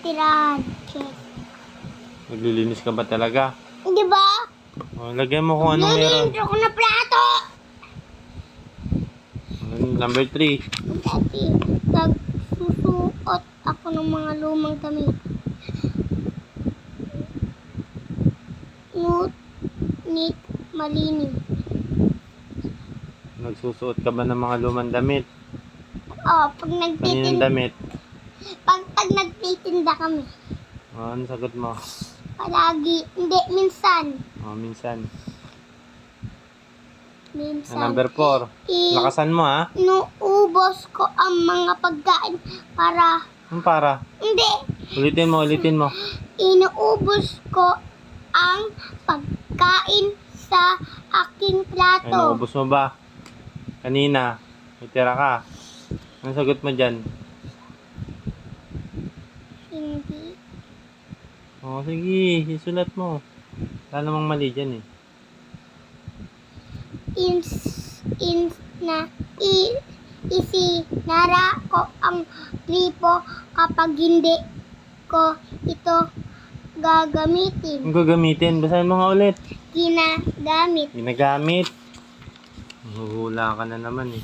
titirahan. Check. Naglilinis ka ba talaga? Di ba? O, lagyan mo kung anong meron. Nililinis ako na plato. Number 3. Dati, nagsusuot ako ng mga lumang damit. Ngunit malinis. Nagsusuot ka ba ng mga lumang damit? Pag Kaninong nagtitinda, damit? pag nagtitinda kami. O, ano sagot mo? Palagi. Hindi, minsan. O, minsan. Minsan. Number 4. Lakasan mo, ha? Inuubos ko ang mga pagkain para... Anong para? Hindi. Ulitin mo. Inuubos ko ang pagkain sa aking Ay, plato. naubos mo ba? Kanina. May tira ka. Anong sagot mo dyan? Hindi. O, sige. Isulat mo. Wala namang mali dyan, eh. Isinara ko ang gripo kapag hindi ko ito gagamitin. Ang gagamitin? Basahin mo nga ulit. Ginagamit. Ginagamit. Huhula ka na naman, eh.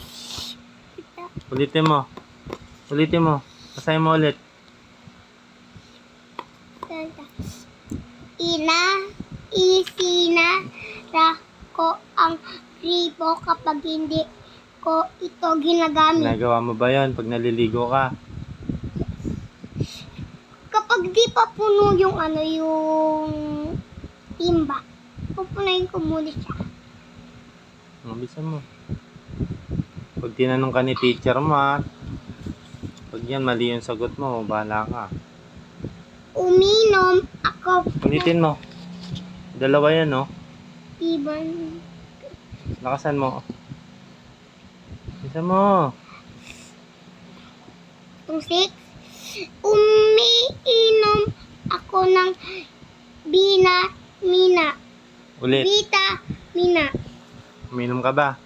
Ulitin mo. Basahin mo ulit. Isinara ko ang gripo kapag hindi ko ito ginagamit. Ginagawa mo ba yun pag naliligo ka? Kapag di pa puno yung yung timba, pupunayin ko muna siya. Bisa mo. Pag tinanong ka ni teacher mo, ha? Pag yan mali yung sagot mo, bahala ka. Uminom ako. Ulitin mo. Dalawa yan, no? Iban. Lakasan mo. Bisa mo. 6. Umiinom ako ng Vitamina. Ulit. Vitamina. Uminom ka ba?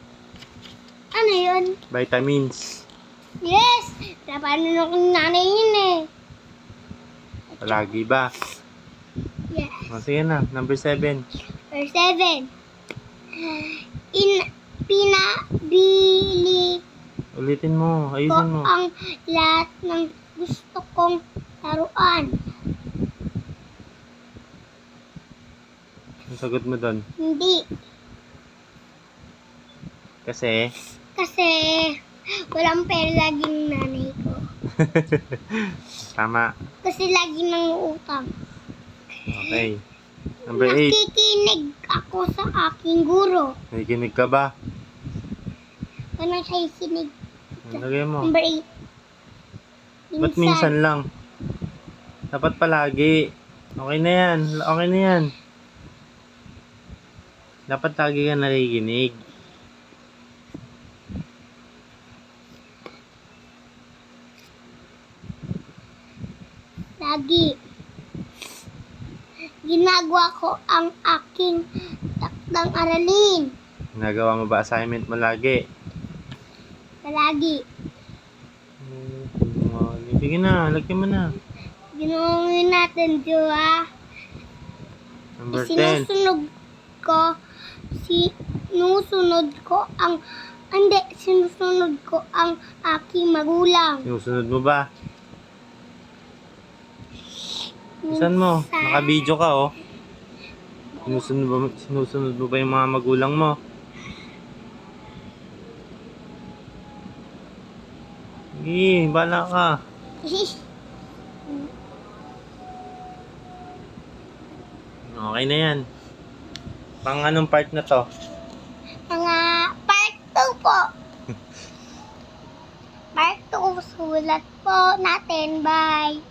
Ano yun? Vitamins. Yes! Napanood ako ng nanay yun eh. Palagi ba? Yes. O, sige na. Number 7. Verse 7. Pinabili Ulitin mo. ko Ayusin mo. ang lahat ng gusto kong laruan. Ang sagot mo doon. Hindi. Kasi, Kasi walang pera laging nanay ko. tama. Kasi lagi nang utang. Okay. Number 8. Nakikinig ako sa aking guro. Nakikinig ka ba? Ano siya isinig? Lagay mo. Number 8. Ba't minsan lang? Dapat palagi. Okay na yan. Dapat lagi ka nakikinig. Lagi. Ginagawa ko ang aking takdang aralin. Nagawa mo ba assignment mo lagi? Palagi. Sige na, lagyan mo na. Ginawin natin, diba? Number 10. Sinusunod ko ang aking magulang. Sinusunod mo ba? Saan mo? Naka-video ka, oh. Sinusunod mo ba yung mga magulang mo? Sige, bala ka. Okay na yan. Pang anong part na to? Mga part 2 po. Part 2, sulat po natin. Bye.